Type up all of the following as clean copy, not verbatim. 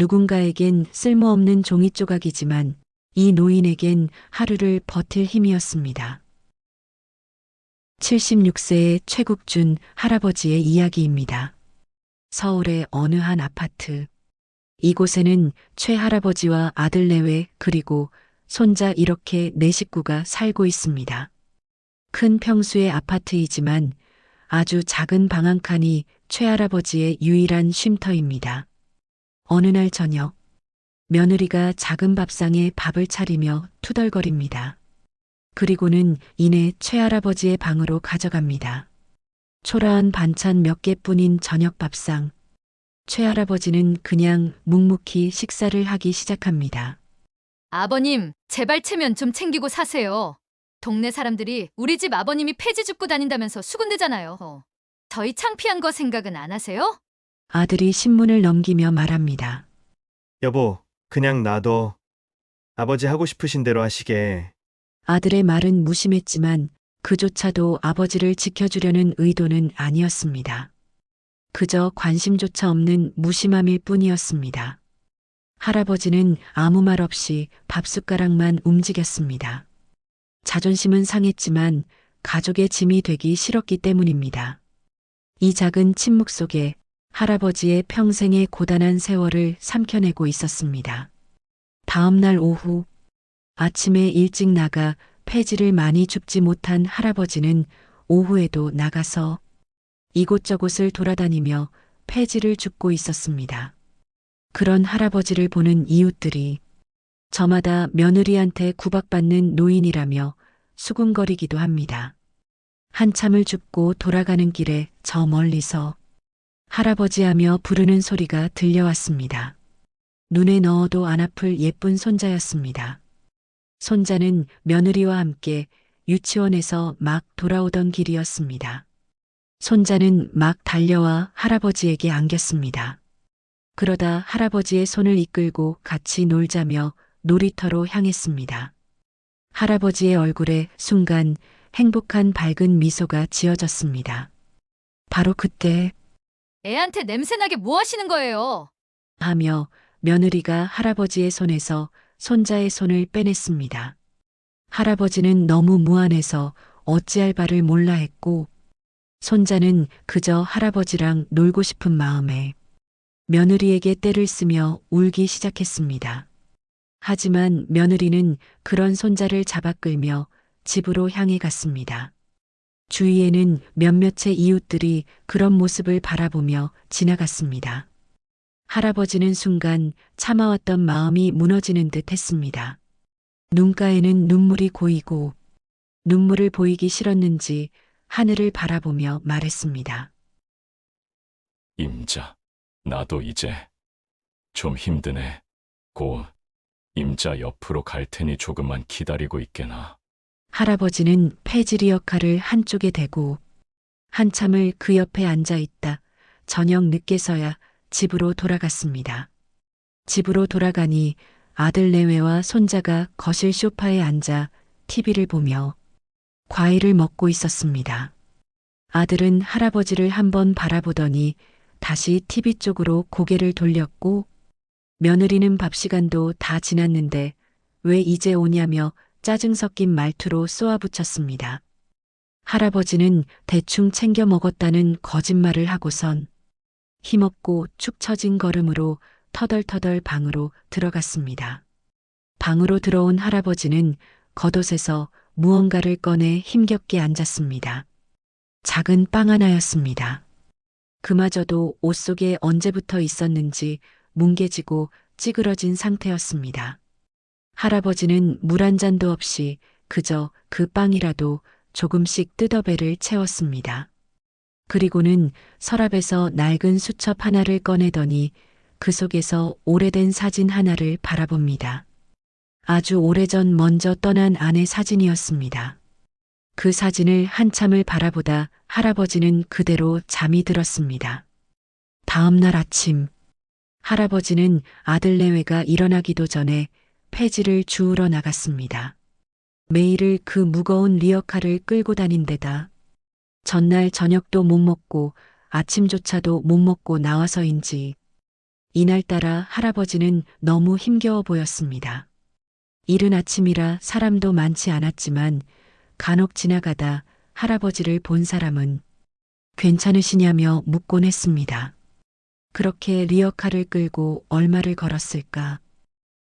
누군가에겐 쓸모없는 종이 조각이지만 이 노인에겐 하루를 버틸 힘이었습니다. 76세의 최국준 할아버지의 이야기입니다. 서울의 어느 한 아파트. 이곳에는 최 할아버지와 아들 내외 그리고 손자 이렇게 네 식구가 살고 있습니다. 큰 평수의 아파트이지만 아주 작은 방 한 칸이 최 할아버지의 유일한 쉼터입니다. 어느 날 저녁, 며느리가 작은 밥상에 밥을 차리며 투덜거립니다. 그리고는 이내 최 할아버지의 방으로 가져갑니다. 초라한 반찬 몇 개뿐인 저녁 밥상. 최 할아버지는 그냥 묵묵히 식사를 하기 시작합니다. 아버님, 제발 체면 좀 챙기고 사세요. 동네 사람들이 우리 집 아버님이 폐지 줍고 다닌다면서 수군대잖아요. 저희 창피한 거 생각은 안 하세요? 아들이 신문을 넘기며 말합니다. 여보, 그냥 놔둬. 아버지 하고 싶으신 대로 하시게. 아들의 말은 무심했지만 그조차도 아버지를 지켜주려는 의도는 아니었습니다. 그저 관심조차 없는 무심함일 뿐이었습니다. 할아버지는 아무 말 없이 밥숟가락만 움직였습니다. 자존심은 상했지만 가족의 짐이 되기 싫었기 때문입니다. 이 작은 침묵 속에 할아버지의 평생의 고단한 세월을 삼켜내고 있었습니다. 다음 날 오후, 아침에 일찍 나가 폐지를 많이 줍지 못한 할아버지는 오후에도 나가서 이곳저곳을 돌아다니며 폐지를 줍고 있었습니다. 그런 할아버지를 보는 이웃들이 저마다 며느리한테 구박받는 노인이라며 수군거리기도 합니다. 한참을 줍고 돌아가는 길에 저 멀리서 할아버지 하며 부르는 소리가 들려왔습니다. 눈에 넣어도 안 아플 예쁜 손자였습니다. 손자는 며느리와 함께 유치원에서 막 돌아오던 길이었습니다. 손자는 막 달려와 할아버지에게 안겼습니다. 그러다 할아버지의 손을 이끌고 같이 놀자며 놀이터로 향했습니다. 할아버지의 얼굴에 순간 행복한 밝은 미소가 지어졌습니다. 바로 그때 애한테 냄새나게 뭐 하시는 거예요? 하며 며느리가 할아버지의 손에서 손자의 손을 빼냈습니다. 할아버지는 너무 무안해서 어찌할 바를 몰라 했고 손자는 그저 할아버지랑 놀고 싶은 마음에 며느리에게 떼를 쓰며 울기 시작했습니다. 하지만 며느리는 그런 손자를 잡아 끌며 집으로 향해 갔습니다. 주위에는 몇몇의 이웃들이 그런 모습을 바라보며 지나갔습니다. 할아버지는 순간 참아왔던 마음이 무너지는 듯 했습니다. 눈가에는 눈물이 고이고 눈물을 보이기 싫었는지 하늘을 바라보며 말했습니다. 임자, 나도 이제 좀 힘드네. 곧 임자 옆으로 갈 테니 조금만 기다리고 있게나. 할아버지는 폐지리 역할을 한쪽에 대고 한참을 그 옆에 앉아 있다 저녁 늦게서야 집으로 돌아갔습니다. 집으로 돌아가니 아들 내외와 손자가 거실 소파에 앉아 TV를 보며 과일을 먹고 있었습니다. 아들은 할아버지를 한번 바라보더니 다시 TV 쪽으로 고개를 돌렸고 며느리는 밥 시간도 다 지났는데 왜 이제 오냐며 짜증 섞인 말투로 쏘아붙였습니다. 할아버지는 대충 챙겨 먹었다는 거짓말을 하고선 힘없고 축 처진 걸음으로 터덜터덜 방으로 들어갔습니다. 방으로 들어온 할아버지는 겉옷에서 무언가를 꺼내 힘겹게 앉았습니다. 작은 빵 하나였습니다. 그마저도 옷 속에 언제부터 있었는지 뭉개지고 찌그러진 상태였습니다. 할아버지는 물 한 잔도 없이 그저 그 빵이라도 조금씩 뜯어 배를 채웠습니다. 그리고는 서랍에서 낡은 수첩 하나를 꺼내더니 그 속에서 오래된 사진 하나를 바라봅니다. 아주 오래전 먼저 떠난 아내 사진이었습니다. 그 사진을 한참을 바라보다 할아버지는 그대로 잠이 들었습니다. 다음 날 아침, 할아버지는 아들 내외가 일어나기도 전에 폐지를 주우러 나갔습니다. 매일을 그 무거운 리어카를 끌고 다닌 데다 전날 저녁도 못 먹고 아침조차도 못 먹고 나와서인지 이날따라 할아버지는 너무 힘겨워 보였습니다. 이른 아침이라 사람도 많지 않았지만 간혹 지나가다 할아버지를 본 사람은 괜찮으시냐며 묻곤 했습니다. 그렇게 리어카를 끌고 얼마를 걸었을까?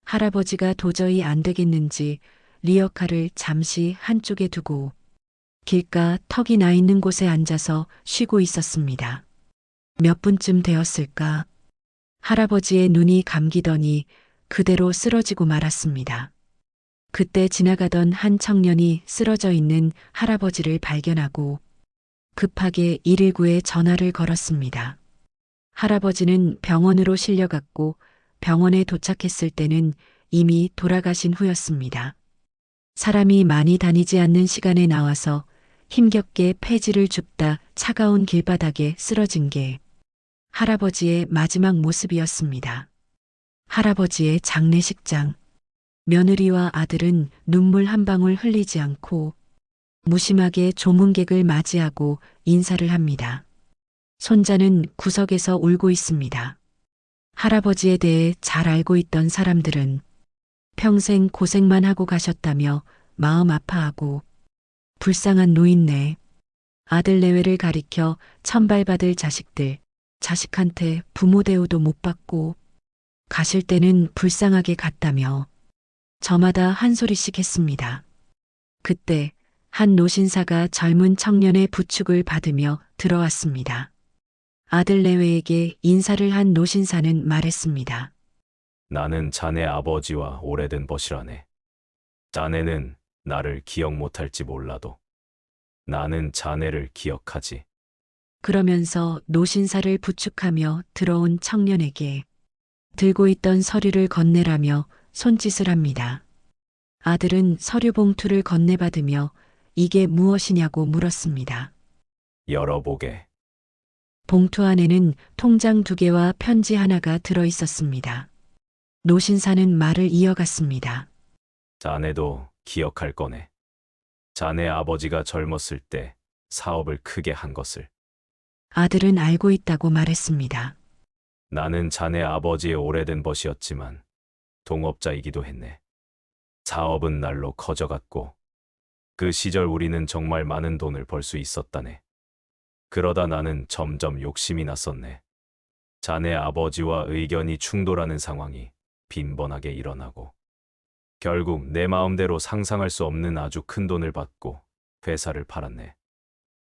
할아버지가 도저히 안 되겠는지 리어카를 잠시 한쪽에 두고 길가 턱이 나 있는 곳에 앉아서 쉬고 있었습니다. 몇 분쯤 되었을까? 할아버지의 눈이 감기더니 그대로 쓰러지고 말았습니다. 그때 지나가던 한 청년이 쓰러져 있는 할아버지를 발견하고 급하게 119에 전화를 걸었습니다. 할아버지는 병원으로 실려갔고 병원에 도착했을 때는 이미 돌아가신 후였습니다. 사람이 많이 다니지 않는 시간에 나와서 힘겹게 폐지를 줍다 차가운 길바닥에 쓰러진 게 할아버지의 마지막 모습이었습니다. 할아버지의 장례식장. 며느리와 아들은 눈물 한 방울 흘리지 않고 무심하게 조문객을 맞이하고 인사를 합니다. 손자는 구석에서 울고 있습니다. 할아버지에 대해 잘 알고 있던 사람들은 평생 고생만 하고 가셨다며 마음 아파하고 불쌍한 노인네, 아들 내외를 가리켜 천발받을 자식들, 자식한테 부모 대우도 못 받고 가실 때는 불쌍하게 갔다며 저마다 한 소리씩 했습니다. 그때 한 노신사가 젊은 청년의 부축을 받으며 들어왔습니다. 아들 내외에게 인사를 한 노신사는 말했습니다. 나는 자네 아버지와 오래된 벗이라네. 자네는 나를 기억 못할지 몰라도 나는 자네를 기억하지. 그러면서 노신사를 부축하며 들어온 청년에게 들고 있던 서류를 건네라며 손짓을 합니다. 아들은 서류 봉투를 건네받으며 이게 무엇이냐고 물었습니다. 열어보게. 봉투 안에는 통장 2개와 편지 하나가 들어 있었습니다. 노신사는 말을 이어갔습니다. 자네도 기억할 거네. 자네 아버지가 젊었을 때 사업을 크게 한 것을. 아들은 알고 있다고 말했습니다. 나는 자네 아버지의 오래된 벗이었지만 동업자이기도 했네. 사업은 날로 커져갔고 그 시절 우리는 정말 많은 돈을 벌 수 있었다네. 그러다 나는 점점 욕심이 났었네. 자네 아버지와 의견이 충돌하는 상황이 빈번하게 일어나고 결국 내 마음대로 상상할 수 없는 아주 큰 돈을 받고 회사를 팔았네.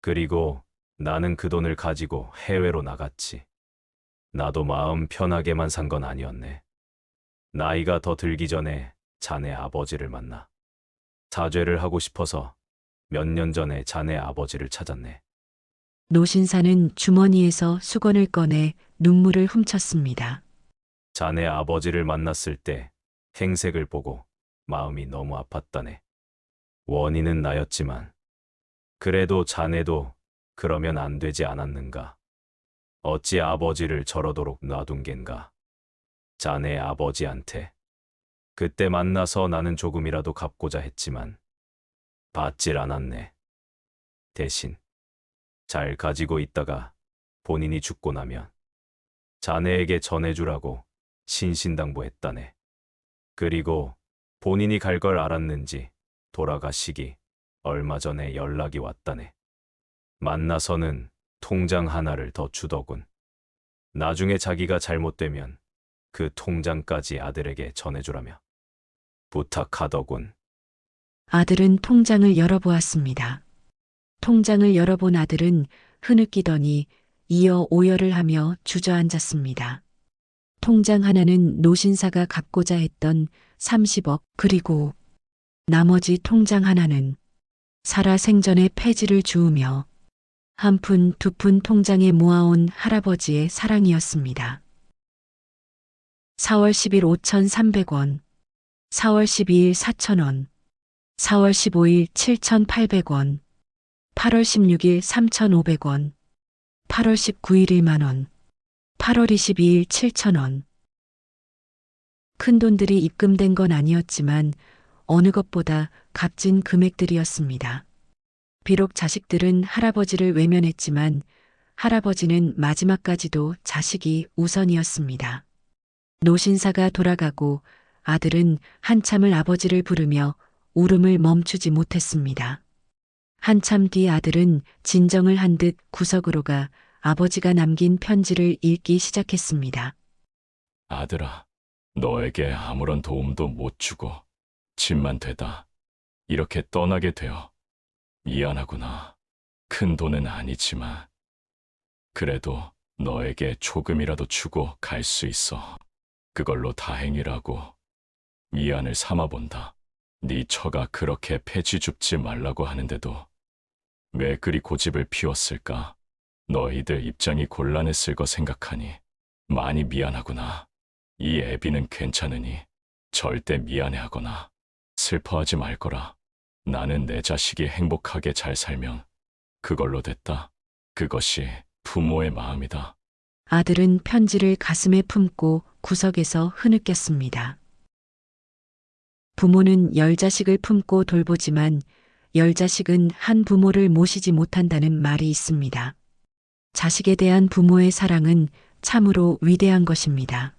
그리고 나는 그 돈을 가지고 해외로 나갔지. 나도 마음 편하게만 산 건 아니었네. 나이가 더 들기 전에 자네 아버지를 만나 사죄를 하고 싶어서 몇 년 전에 자네 아버지를 찾았네. 노신사는 주머니에서 수건을 꺼내 눈물을 훔쳤습니다. 자네 아버지를 만났을 때 행색을 보고 마음이 너무 아팠다네. 원인은 나였지만 그래도 자네도 그러면 안 되지 않았는가. 어찌 아버지를 저러도록 놔둔 겐가. 자네 아버지한테 그때 만나서 나는 조금이라도 갚고자 했지만 받질 않았네. 대신 잘 가지고 있다가 본인이 죽고 나면 자네에게 전해주라고 신신당부했다네. 그리고 본인이 갈 걸 알았는지 돌아가시기 얼마 전에 연락이 왔다네. 만나서는 통장 하나를 더 주더군. 나중에 자기가 잘못되면 그 통장까지 아들에게 전해주라며 부탁하더군. 아들은 통장을 열어보았습니다. 통장을 열어본 아들은 흐느끼더니 이어 오열을 하며 주저앉았습니다. 통장 하나는 노신사가 갚고자 했던 30억, 그리고 나머지 통장 하나는 살아생전에 폐지를 주우며 한 푼, 두 푼 통장에 모아온 할아버지의 사랑이었습니다. 4월 10일 5,300원, 4월 12일 4,000원, 4월 15일 7,800원, 8월 16일 3,500원, 8월 19일 1만원, 8월 22일 7,000원. 큰 돈들이 입금된 건 아니었지만 어느 것보다 값진 금액들이었습니다. 비록 자식들은 할아버지를 외면했지만 할아버지는 마지막까지도 자식이 우선이었습니다. 노신사가 돌아가고 아들은 한참을 아버지를 부르며 울음을 멈추지 못했습니다. 한참 뒤 아들은 진정을 한 듯 구석으로 가 아버지가 남긴 편지를 읽기 시작했습니다. 아들아, 너에게 아무런 도움도 못 주고 집만 되다 이렇게 떠나게 되어 미안하구나. 큰 돈은 아니지만 그래도 너에게 조금이라도 주고 갈 수 있어. 그걸로 다행이라고 미안을 삼아본다. 네 처가 그렇게 폐지 줍지 말라고 하는데도 왜 그리 고집을 피웠을까? 너희들 입장이 곤란했을 거 생각하니 많이 미안하구나. 이 애비는 괜찮으니 절대 미안해하거나 슬퍼하지 말 거라. 나는 내 자식이 행복하게 잘 살면 그걸로 됐다. 그것이 부모의 마음이다. 아들은 편지를 가슴에 품고 구석에서 흐느꼈습니다. 부모는 10자식을 품고 돌보지만 10자식은 한 부모를 모시지 못한다는 말이 있습니다. 자식에 대한 부모의 사랑은 참으로 위대한 것입니다.